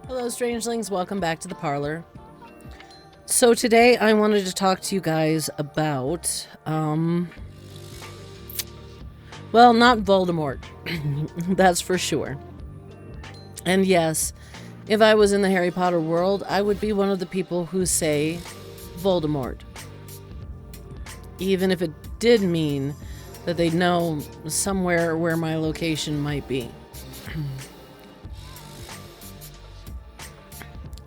Hello, strangelings. Welcome back to the parlor. So today I wanted to talk to you guys about, well, not Voldemort. That's for sure. And yes, if I was in the Harry Potter world, I would be one of the people who say Voldemort. Even if it did mean that they'd know somewhere where my location might be.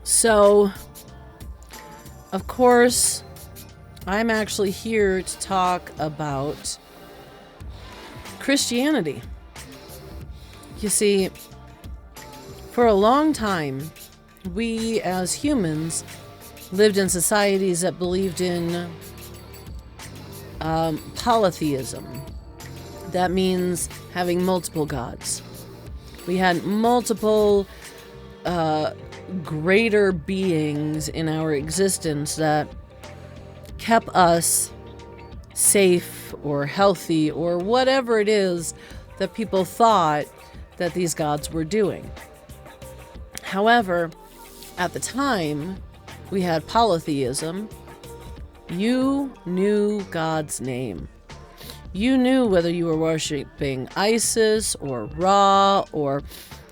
So, of course, I'm actually here to talk about Christianity. You see, for a long time, we as humans lived in societies that believed in polytheism. That means having multiple gods. We had multiple greater beings in our existence that kept us safe or healthy or whatever it is that people thought that these gods were doing. However, at the time, we had polytheism. You knew God's name. You knew whether you were worshiping Isis or Ra or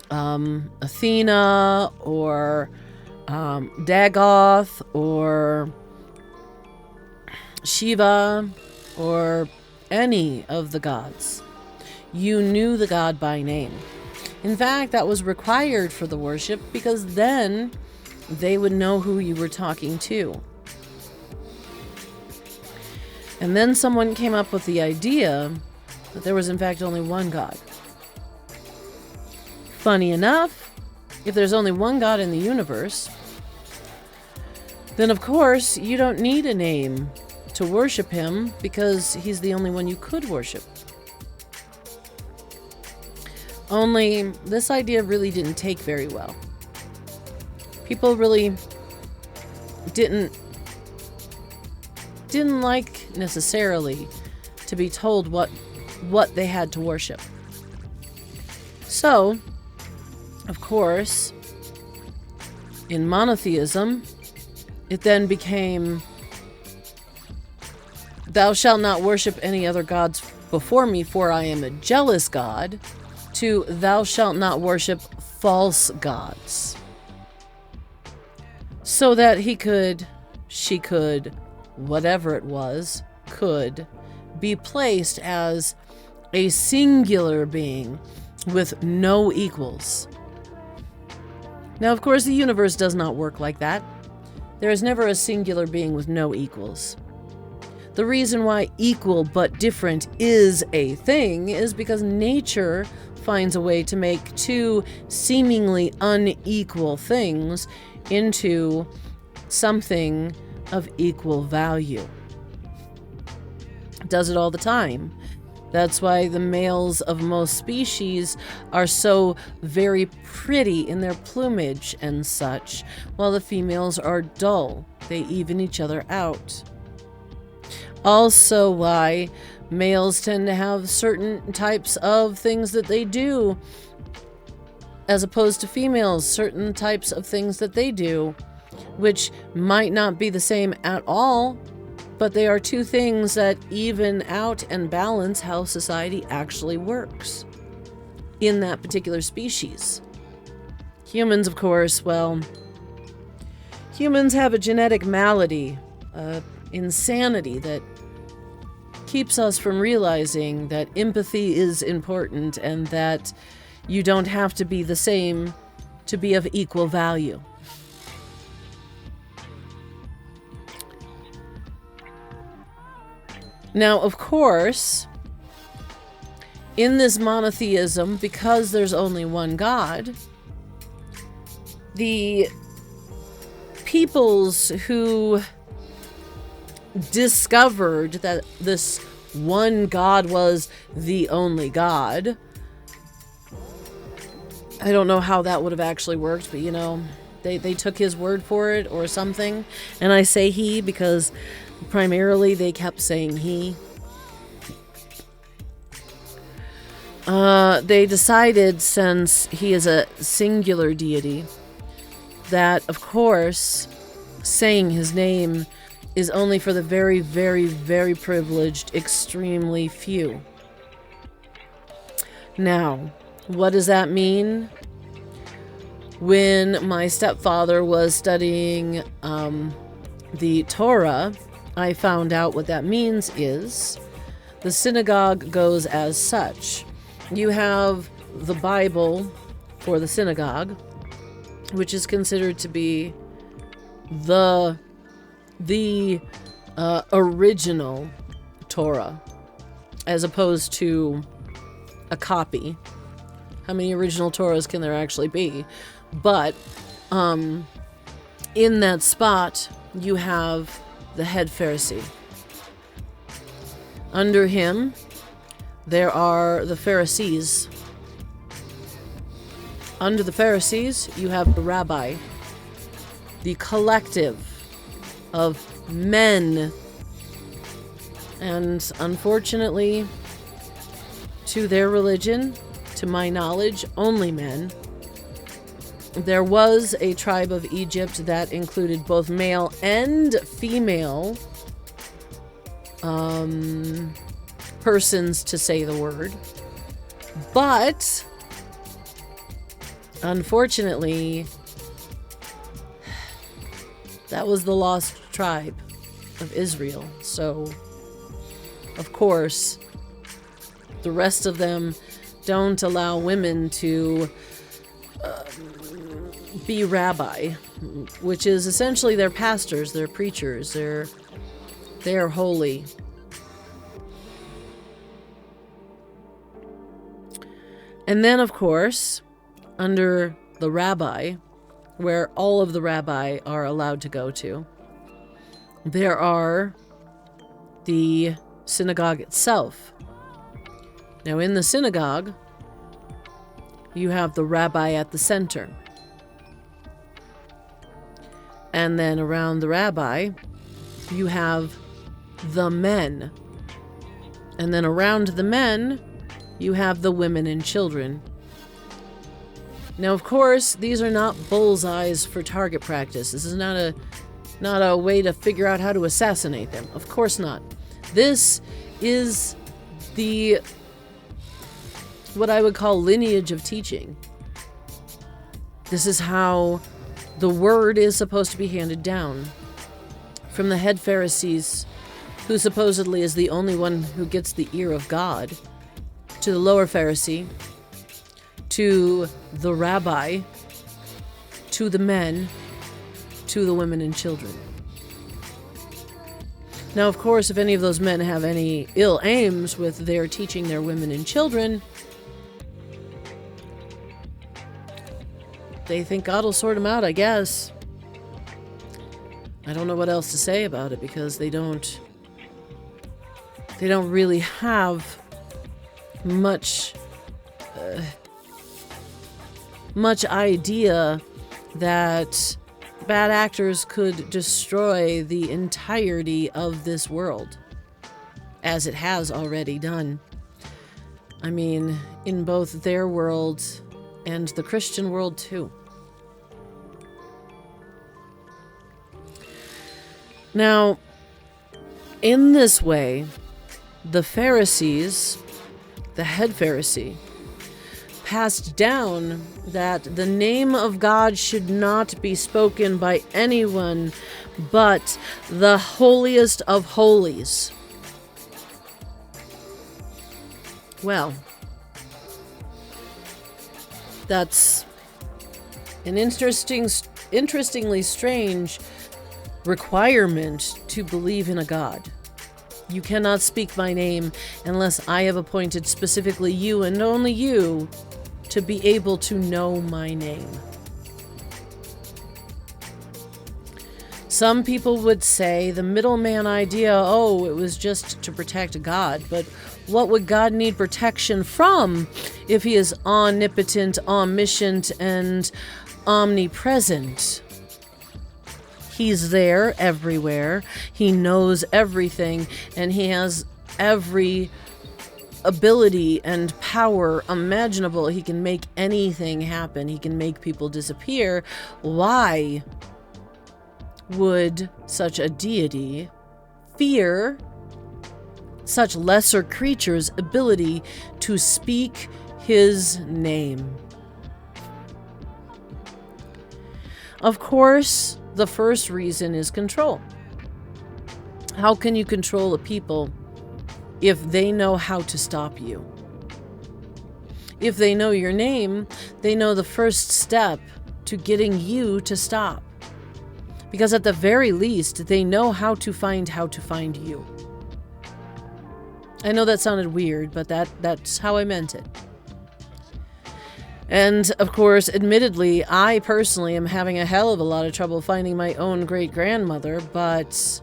Athena or Dagoth or Shiva or any of the gods. You knew the god by name. In fact, that was required for the worship because then they would know who you were talking to. And then someone came up with the idea that there was in fact only one god. Funny enough, if there's only one God in the universe, then of course you don't need a name to worship him because he's the only one you could worship. Only this idea really didn't take very well. People really didn't like necessarily to be told what they had to worship. So, of course, in monotheism, it then became, "Thou shalt not worship any other gods before me, for I am a jealous God," to "Thou shalt not worship false gods." So that she could, whatever it was, could be placed as a singular being with no equals. Now, of course, the universe does not work like that. There is never a singular being with no equals. The reason why equal but different is a thing is because nature finds a way to make two seemingly unequal things into something of equal value. It does it all the time. That's why the males of most species are so very pretty in their plumage and such, while the females are dull. They even each other out. Also why males tend to have certain types of things that they do, as opposed to females, certain types of things that they do, which might not be the same at all, but they are two things that even out and balance how society actually works in that particular species. Humans, of course, well, humans have a genetic malady, insanity that keeps us from realizing that empathy is important and that you don't have to be the same to be of equal value. Now, of course, in this monotheism, because there's only one God, the peoples who discovered that this one God was the only God, I don't know how that would have actually worked, but they took his word for it or something. And I say he because primarily they kept saying he. They decided, since he is a singular deity, that, of course, saying his name is only for the very, very, very privileged, extremely few. Now, what does that mean? When my stepfather was studying the Torah, I found out what that means is the synagogue goes as such. You have the Bible for the synagogue, which is considered to be the original Torah, as opposed to a copy. How many original Torahs can there actually be? But in that spot, you have the head Pharisee. Under him, there are the Pharisees. Under the Pharisees, you have the rabbi, the collective of men. And unfortunately, to their religion, to my knowledge, only men. There was a tribe of Egypt that included both male and female persons to say the word. But, unfortunately, that was the lost tribe of Israel. So, of course, the rest of them don't allow women to be rabbi, which is essentially their pastors, their preachers, they're holy. And then, of course, under the rabbi, where all of the rabbi are allowed to go to, there are the synagogue itself. Now, in the synagogue, you have the rabbi at the center. And then around the rabbi, you have the men. And then around the men, you have the women and children. Now, of course, these are not bullseyes for target practice. This is not a way to figure out how to assassinate them. Of course not. This is what I would call lineage of teaching. This is how the word is supposed to be handed down from the head Pharisees, who supposedly is the only one who gets the ear of God, to the lower Pharisee, to the rabbi, to the men, to the women and children. Now, of course, if any of those men have any ill aims with their teaching their women and children, they think God will sort them out, I guess. I don't know what else to say about it, because they don't really have much idea that bad actors could destroy the entirety of this world, as it has already done. I mean, in both their world and the Christian world too. Now, in this way, the Pharisees, the head Pharisee, passed down that the name of God should not be spoken by anyone but the holiest of holies. Well, that's an interestingly strange requirement to believe in a God. You cannot speak my name unless I have appointed specifically you and only you to be able to know my name. Some people would say the middleman idea, it was just to protect God. But what would God need protection from if he is omnipotent, omniscient, and omnipresent? He's there everywhere. He knows everything, and he has every ability and power imaginable. He can make anything happen. He can make people disappear. Why would such a deity fear such lesser creatures' ability to speak his name? Of course, the first reason is control. How can you control a people if they know how to stop you? If they know your name, they know the first step to getting you to stop. Because at the very least, they know how to find you. I know that sounded weird, but that's how I meant it. And of course, admittedly, I personally am having a hell of a lot of trouble finding my own great-grandmother, but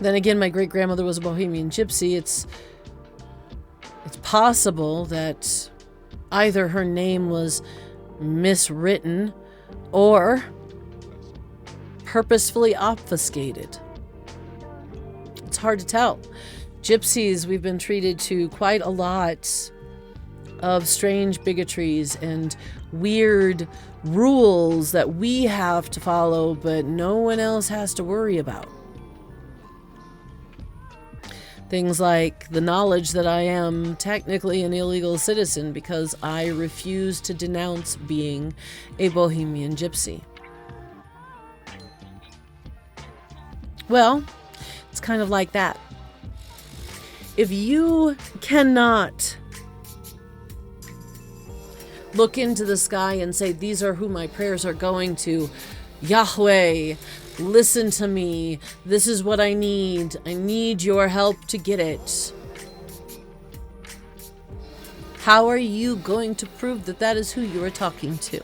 then again, my great-grandmother was a Bohemian gypsy. It's possible that either her name was miswritten or purposefully obfuscated. It's hard to tell. Gypsies, we've been treated to quite a lot of strange bigotries and weird rules that we have to follow, but no one else has to worry about. Things like the knowledge that I am technically an illegal citizen because I refuse to denounce being a Bohemian gypsy. Well, it's kind of like that. If you cannot look into the sky and say, these are who my prayers are going to, Yahweh, listen to me, this is what I need your help to get it. How are you going to prove that that is who you are talking to?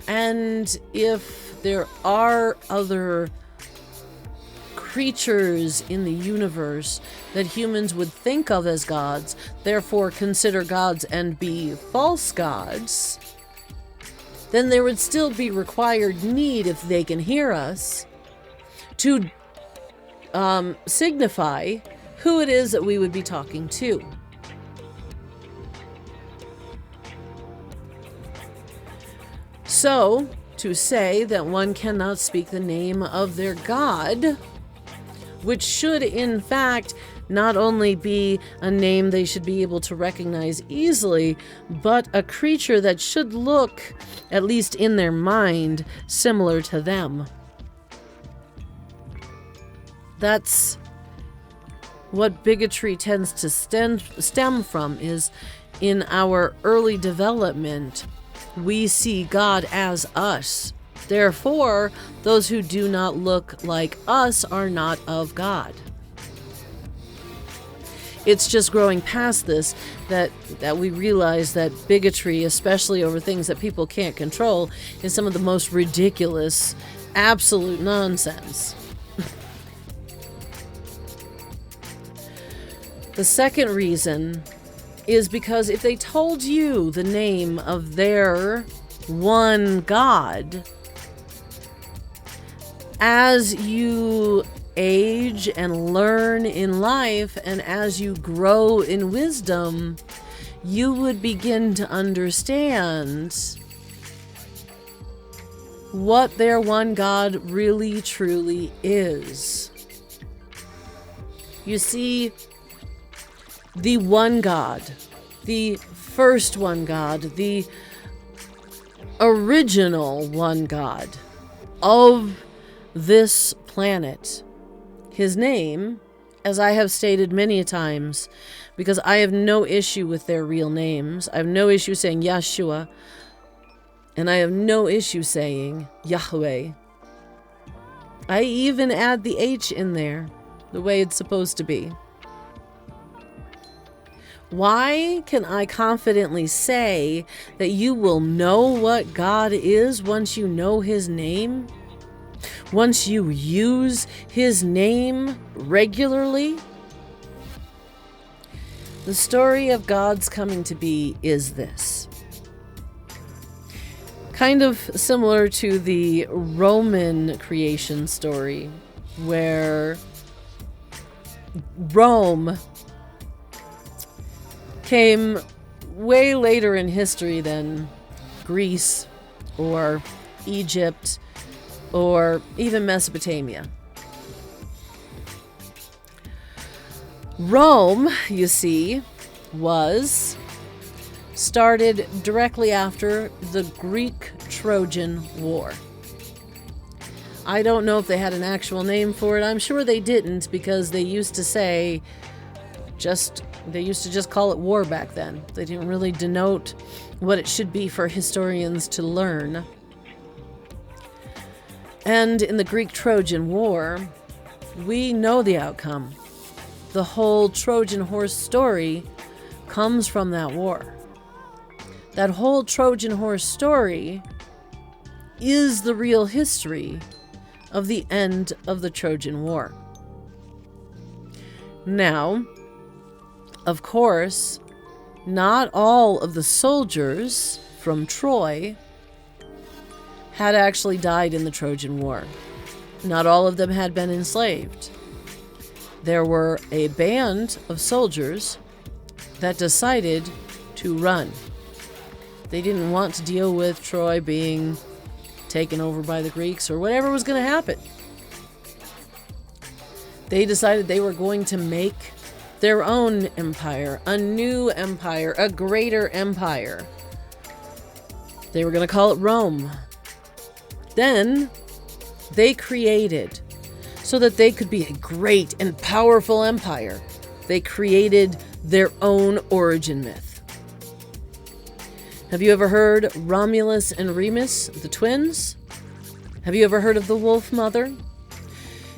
And if there are other creatures in the universe that humans would think of as gods, therefore consider gods and be false gods, then there would still be required need, if they can hear us, to signify who it is that we would be talking to. So, to say that one cannot speak the name of their god, which should in fact not only be a name they should be able to recognize easily, but a creature that should look, at least in their mind, similar to them. That's what bigotry tends to stem from, is in our early development, we see God as us. Therefore, those who do not look like us are not of God. It's just growing past this that we realize that bigotry, especially over things that people can't control, is some of the most ridiculous, absolute nonsense. The second reason is because if they told you the name of their one God, as you age and learn in life, and as you grow in wisdom, you would begin to understand what their one God really truly is. You see, the one God, the first one God, the original one God of this planet, his name, as I have stated many times, because I have no issue with their real names. I have no issue saying Yeshua, and I have no issue saying Yahweh. I even add the H in there, the way it's supposed to be. Why can I confidently say that you will know what God is once you know his name? Once you use his name regularly? The story of God's coming to be is this. Kind of similar to the Roman creation story, where Rome came way later in history than Greece or Egypt or even Mesopotamia. Rome, you see, was started directly after the Greek-Trojan War. I don't know if they had an actual name for it. I'm sure they didn't, because they used to just call it war back then. They didn't really denote what it should be for historians to learn. And in the Greek-Trojan War, we know the outcome. The whole Trojan horse story comes from that war. That whole Trojan horse story is the real history of the end of the Trojan War. Now, of course, not all of the soldiers from Troy had actually died in the Trojan War. Not all of them had been enslaved. There were a band of soldiers that decided to run. They didn't want to deal with Troy being taken over by the Greeks or whatever was going to happen. They decided they were going to make their own empire, a new empire, a greater empire. They were going to call it Rome. Then they created, so that they could be a great and powerful empire, they created their own origin myth. Have you ever heard Romulus and Remus, the twins? Have you ever heard of the Wolf Mother?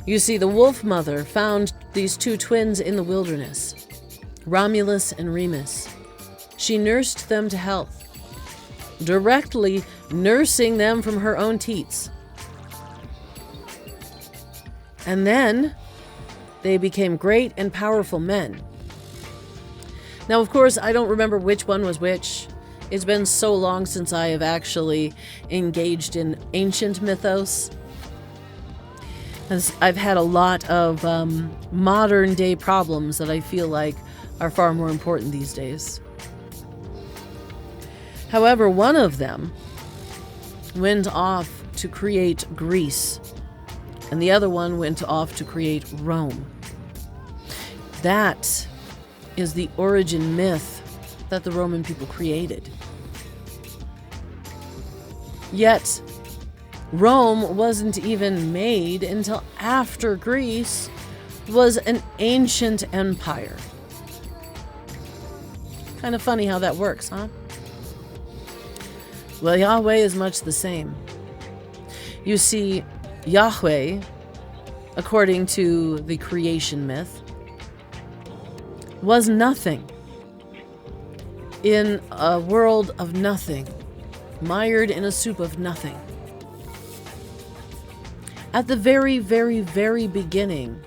You see, the Wolf Mother found these two twins in the wilderness, Romulus and Remus. She nursed them to health, directly nursing them from her own teats. And then they became great and powerful men. Now, of course, I don't remember which one was which. It's been so long since I have actually engaged in ancient mythos. As I've had a lot of modern day problems that I feel like are far more important these days. However, one of them went off to create Greece, and the other one went off to create Rome. That is the origin myth that the Roman people created. Yet, Rome wasn't even made until after Greece was an ancient empire. Kind of funny how that works, huh? Well, Yahweh is much the same. You see, Yahweh, according to the creation myth, was nothing. In a world of nothing, mired in a soup of nothing. At the very, very, very beginning,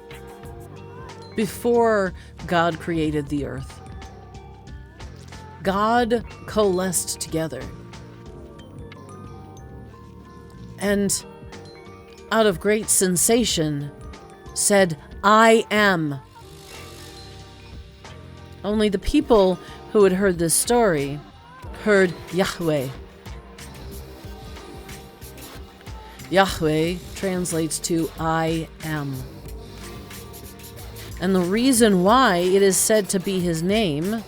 before God created the earth, God coalesced together. And out of great sensation said, "I am." Only the people who had heard this story heard Yahweh. Yahweh translates to "I am." And the reason why it is said to be his name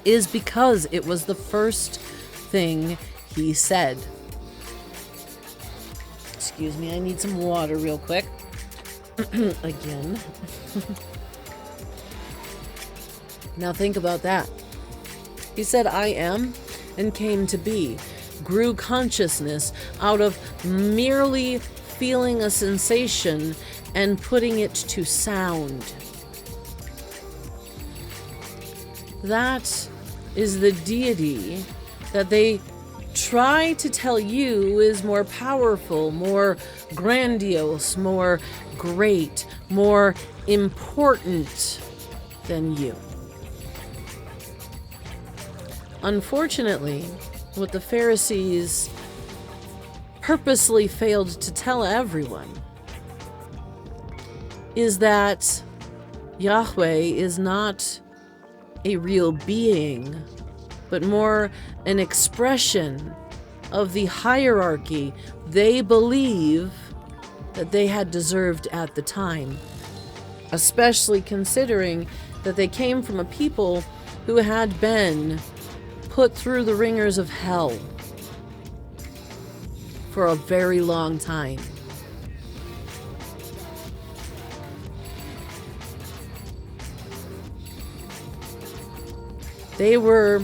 is because it was the first thing he said. Excuse me, I need some water real quick. Again. Now think about that. He said, "I am," and came to be. Grew consciousness out of merely feeling a sensation and putting it to sound. That is the deity that they try to tell you is more powerful, more grandiose, more great, more important than you. Unfortunately, what the Pharisees purposely failed to tell everyone is that Yahweh is not a real being, but more an expression of the hierarchy they believe that they had deserved at the time, especially considering that they came from a people who had been put through the ringers of hell for a very long time. They were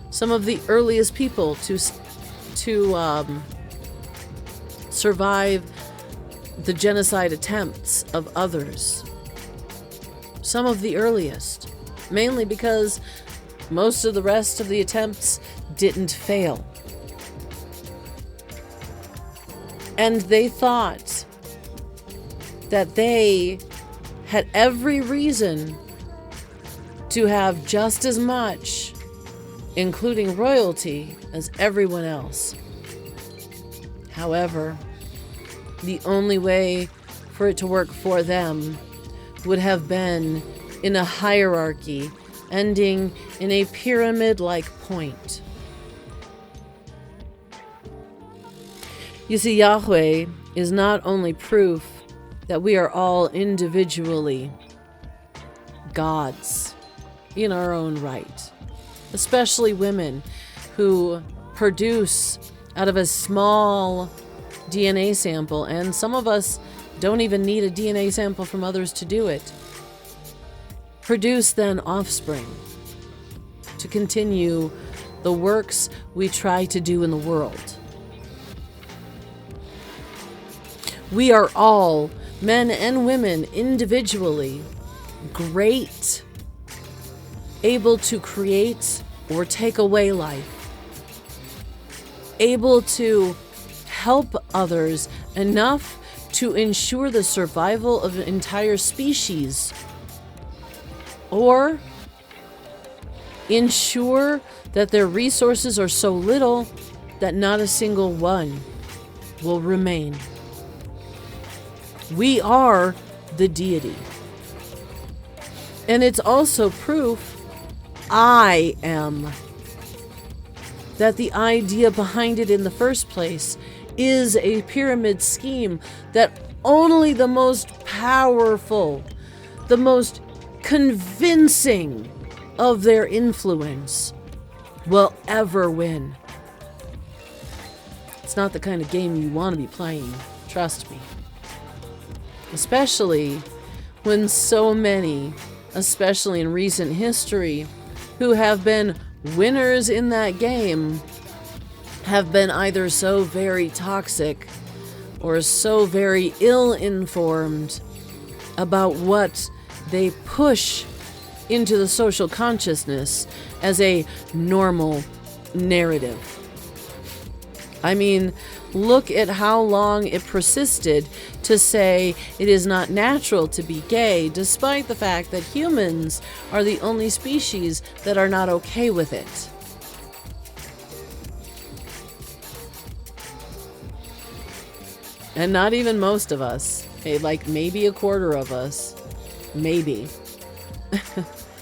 some of the earliest people to survive the genocide attempts of others. Some of the earliest, mainly because most of the rest of the attempts didn't fail. And they thought that they had every reason to have just as much, including royalty, as everyone else. However, the only way for it to work for them would have been in a hierarchy ending in a pyramid-like point. You see, Yahweh is not only proof that we are all individually gods in our own right, especially women who produce out of a small DNA sample, and some of us don't even need a DNA sample from others to do it. Produce then offspring to continue the works we try to do in the world. We are all, men and women individually, great, able to create or take away life, able to help others enough to ensure the survival of an entire species, or ensure that their resources are so little that not a single one will remain. We are the deity. And it's also proof I am. That the idea behind it in the first place is a pyramid scheme that only the most powerful, the most convincing of their influence will ever win. It's not the kind of game you want to be playing, trust me. Especially when so many, especially in recent history, who have been winners in that game have been either so very toxic or so very ill-informed about what they push into the social consciousness as a normal narrative. I mean, look at how long it persisted to say it is not natural to be gay, despite the fact that humans are the only species that are not okay with it. And not even most of us. Okay, like maybe a quarter of us. Maybe.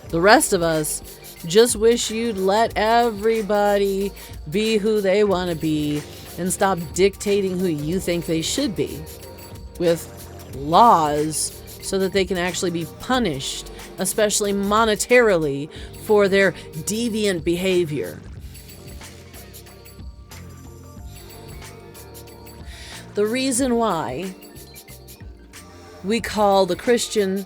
The rest of us just wish you'd let everybody be who they want to be and stop dictating who you think they should be with laws so that they can actually be punished, especially monetarily, for their deviant behavior. The reason why we call the Christian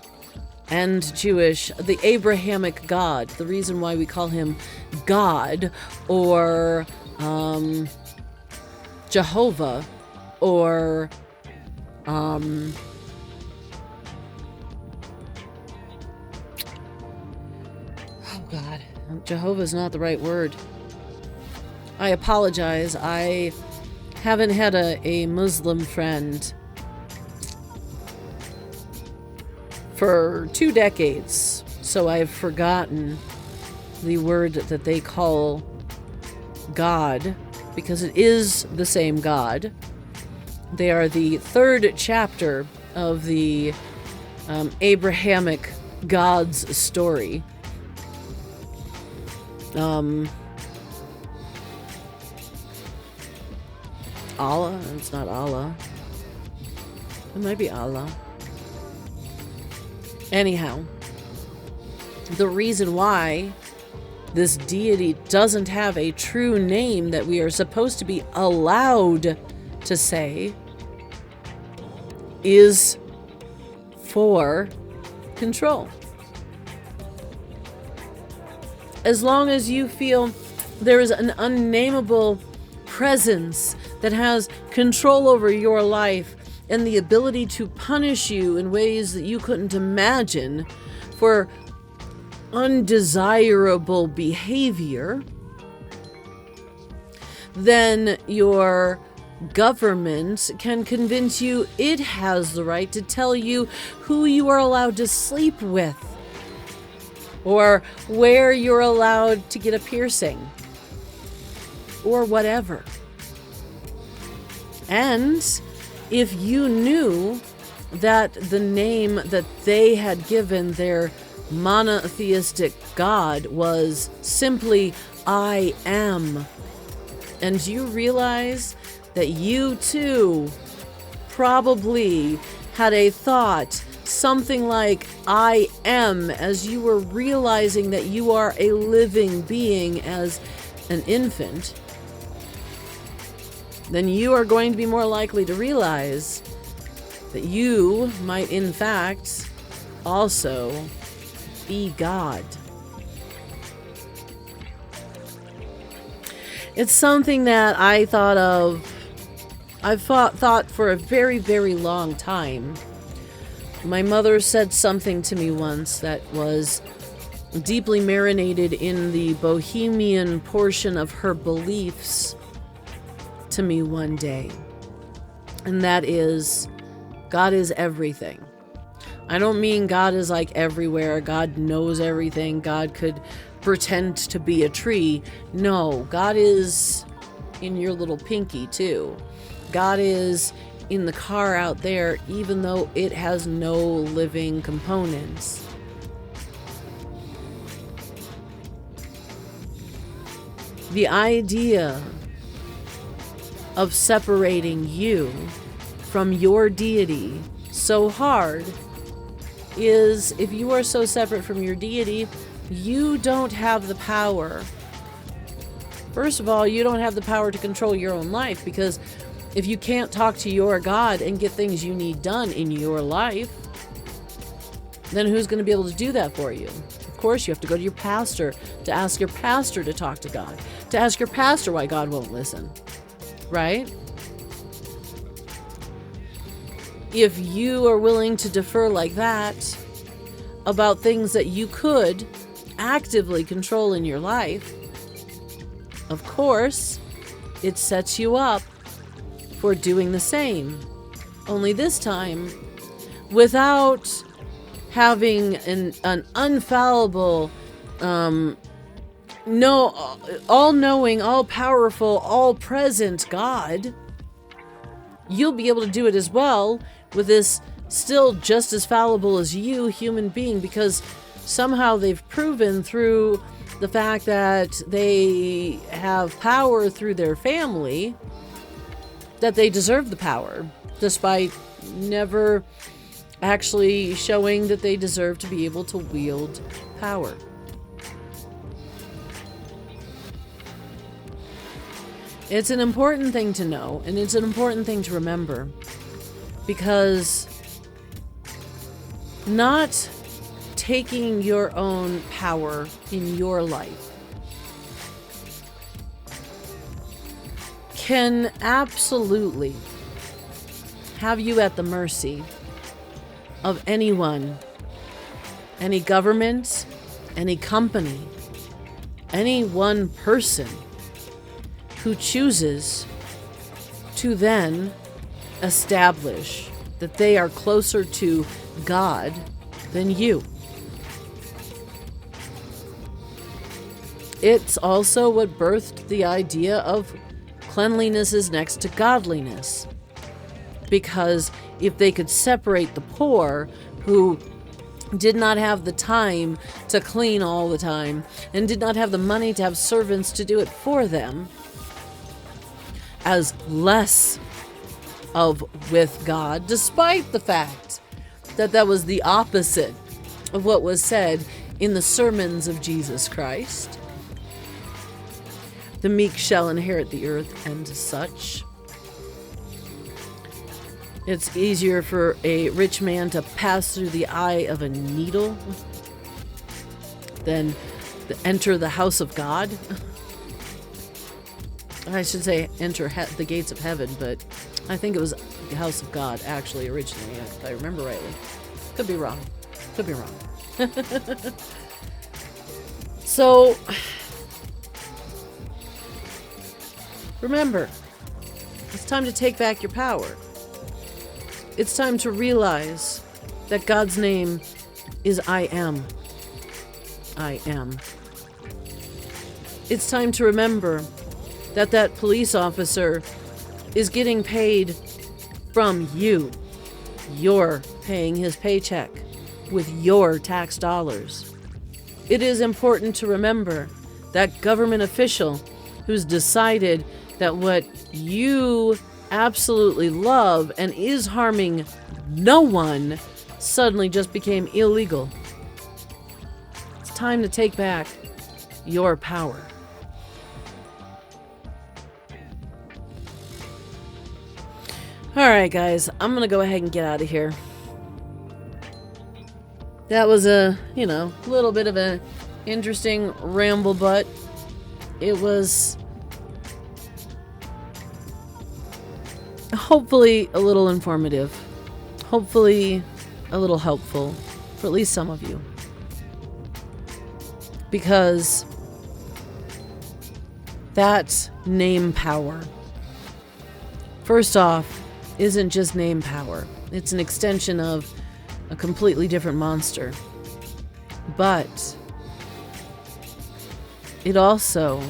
and Jewish the Abrahamic God, the reason why we call him God or Jehovah or oh God, Jehovah's not the right word. I apologize. I haven't had a Muslim friend for 2 decades, so I've forgotten the word that they call God, because it is the same God. They are the 3rd chapter of the Abrahamic God's story. Allah? It's not Allah. It might be Allah. Anyhow, the reason why this deity doesn't have a true name that we are supposed to be allowed to say is for control. As long as you feel there is an unnameable presence that has control over your life and the ability to punish you in ways that you couldn't imagine for undesirable behavior, then your government can convince you it has the right to tell you who you are allowed to sleep with or where you're allowed to get a piercing or whatever. And if you knew that the name that they had given their monotheistic God was simply I am, and you realize that you too probably had a thought something like I am as you were realizing that you are a living being as an infant, then you are going to be more likely to realize that you might in fact also be God. It's something that I've thought for a very, very long time. My mother said something to me once that was deeply marinated in the bohemian portion of her beliefs to me one day. And that is, God is everything. I don't mean God is like everywhere. God knows everything. God could pretend to be a tree. No, God is in your little pinky too. God is in the car out there, even though it has no living components. The idea of separating you from your deity so hard is, if you are so separate from your deity, you don't have the power. First of all, you don't have the power to control your own life, because if you can't talk to your God and get things you need done in your life, then who's going to be able to do that for you? Of course, you have to go to your pastor to ask your pastor to talk to God, to ask your pastor why God won't listen, right? If you are willing to defer like that about things that you could actively control in your life, of course, it sets you up for doing the same. Only this time, without having an unfallible, all-knowing, all-powerful, all-present God, you'll be able to do it as well with this still just as fallible as you human being, because somehow they've proven through the fact that they have power through their family that they deserve the power, despite never actually showing that they deserve to be able to wield power. It's an important thing to know, and it's an important thing to remember, because not taking your own power in your life can absolutely have you at the mercy of anyone, any government, any company, any one person who chooses to then establish that they are closer to God than you. It's also what birthed the idea of cleanliness is next to godliness. Because if they could separate the poor, who did not have the time to clean all the time and did not have the money to have servants to do it for them, as less of with God, despite the fact that that was the opposite of what was said in the sermons of Jesus Christ. The meek shall inherit the earth and such. It's easier for a rich man to pass through the eye of a needle than to enter the house of God. I should say enter the gates of heaven, but I think it was the house of God actually originally, if I remember rightly. Could be wrong. Could be wrong. So, remember, it's time to take back your power. It's time to realize that God's name is I am. I am. It's time to remember that that police officer is getting paid from you. You're paying his paycheck with your tax dollars. It is important to remember that government official who's decided that what you absolutely love and is harming no one suddenly just became illegal. It's time to take back your power. Alright guys, I'm gonna go ahead and get out of here. That was a, little bit of an interesting ramble, but it was hopefully a little informative. Hopefully a little helpful for at least some of you. Because that name power, first off, isn't just name power. It's an extension of a completely different monster. But it also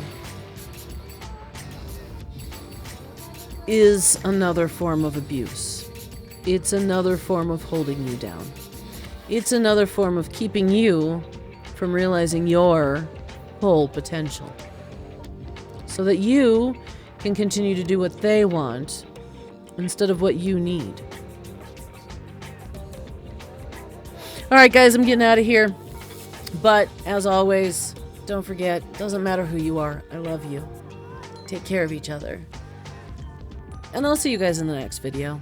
is another form of abuse. It's another form of holding you down. It's another form of keeping you from realizing your whole potential. So that you can continue to do what they want instead of what you need. Alright guys, I'm getting out of here. But, as always, don't forget, doesn't matter who you are, I love you. Take care of each other. And I'll see you guys in the next video.